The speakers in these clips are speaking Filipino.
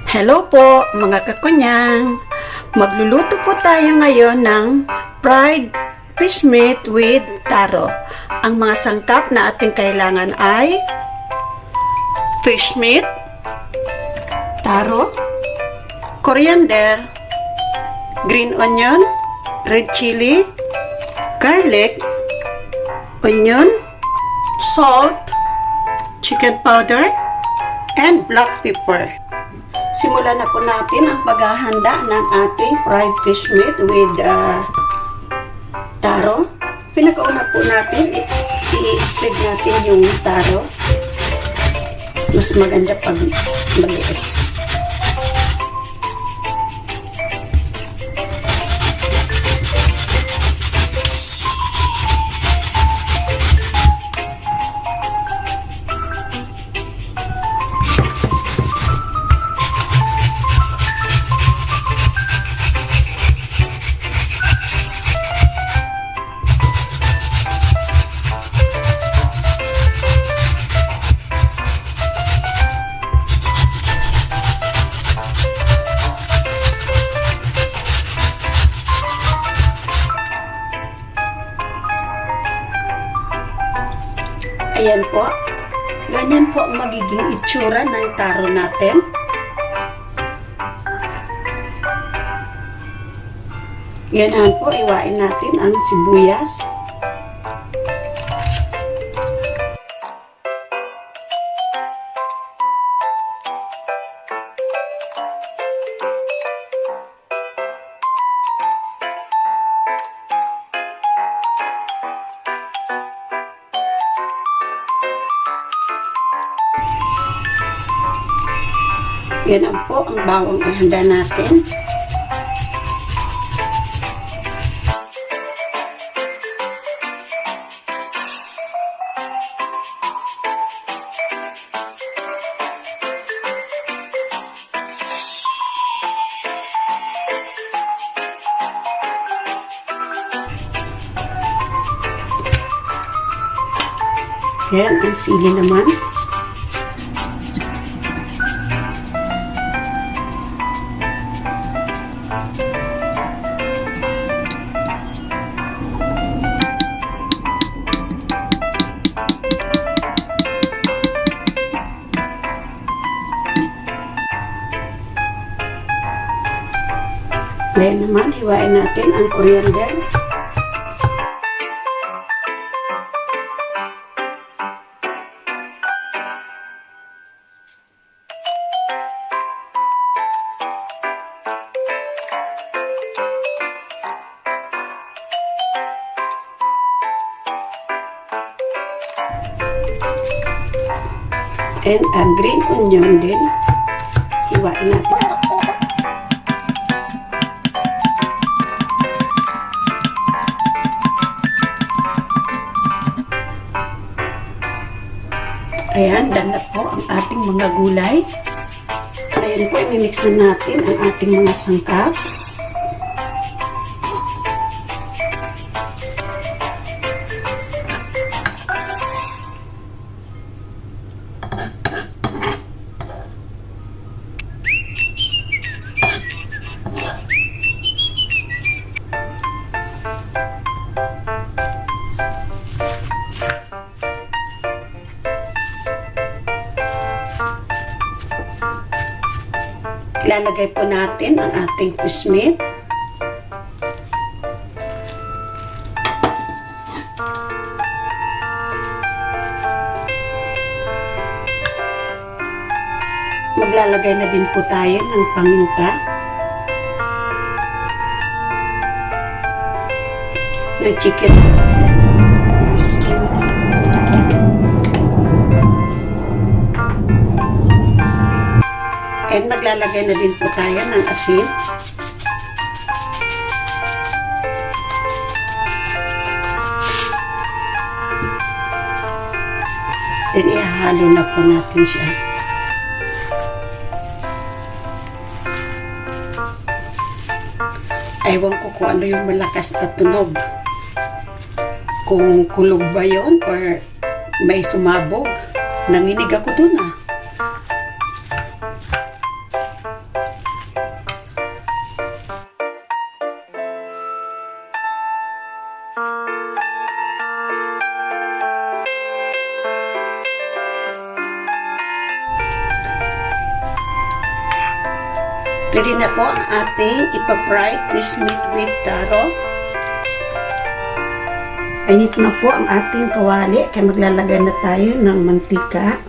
Hello po mga kakunyang! Magluluto po tayo ngayon ng fried fish meat with taro. Ang mga sangkap na ating kailangan ay fish meat, taro, coriander, green onion, red chili, garlic, onion, salt, chicken powder, and black pepper. Simulan na po natin ang paghahanda ng ating fried fish meat with taro. Pinakauna po natin, i-spread natin yung taro. Mas maganda pag maliit. Ayan po. Ganyan po ang magiging itsura ng taro natin. Ganyan po, iwain natin ang sibuyas. Yan ang po ang bawang ihanda natin. Yan ang sili naman. Ngayon naman, hiwain natin ang coriander. And ang green onion din, hiwain natin. Ayan, done na po ang ating mga gulay. Ayan po, imimix na natin ang ating mga sangkap. Ilalagay po natin ang ating fish meat. Maglalagay na din po tayo ng paminta. Ng chicken. And maglalagay na din po tayo ng asin. Then ihahalo na po natin siya. Ewan ko kung ano yung malakas na tunog. Kung kulog ba yun or may sumabog. Nanginig ako dun ah. Ready na po ang ating ipa-fried fish meat with taro. Init na po ang ating kawali kaya maglalagay na tayo ng mantika.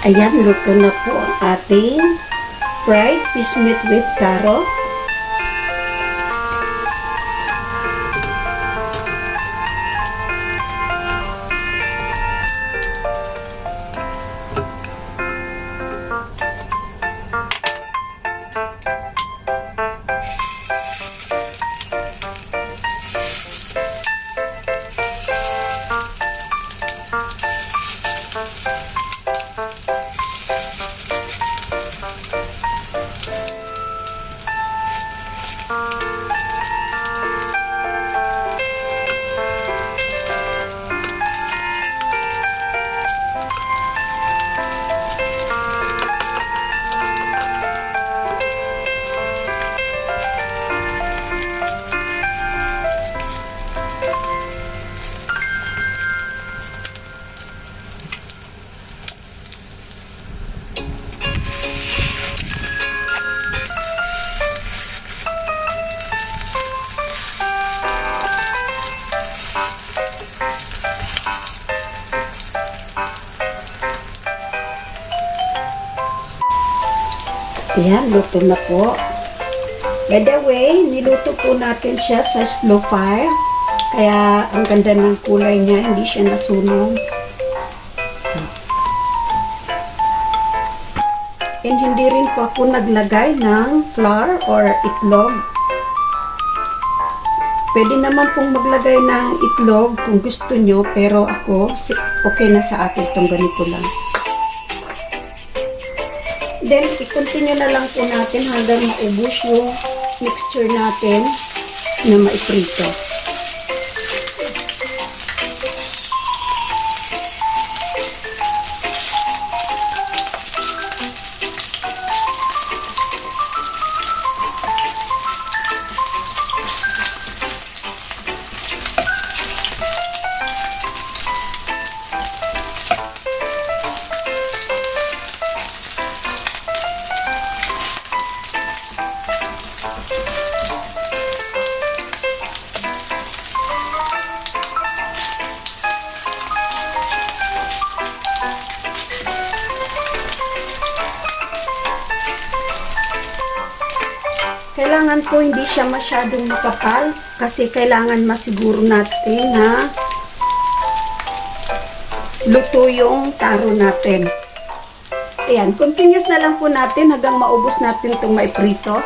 Ayan, luto na po ang ating fried fish meat with taro. Ayan, luto na po. By the way, niluto po natin siya sa slow fire. Kaya ang ganda ng kulay niya, hindi siya nasunog. And hindi rin po ako naglagay ng flour or itlog. Pwede naman pong maglagay ng itlog kung gusto nyo, pero ako, okay na sa akin itong ganito lang. Then, i-continue na lang po natin hanggang maubos yung mixture natin na maiprito. Kailangan po hindi siya masyadong makapal kasi kailangan masiguro natin na luto yung taro natin. Ayan, continuous na lang po natin hanggang maubos natin itong maiprito.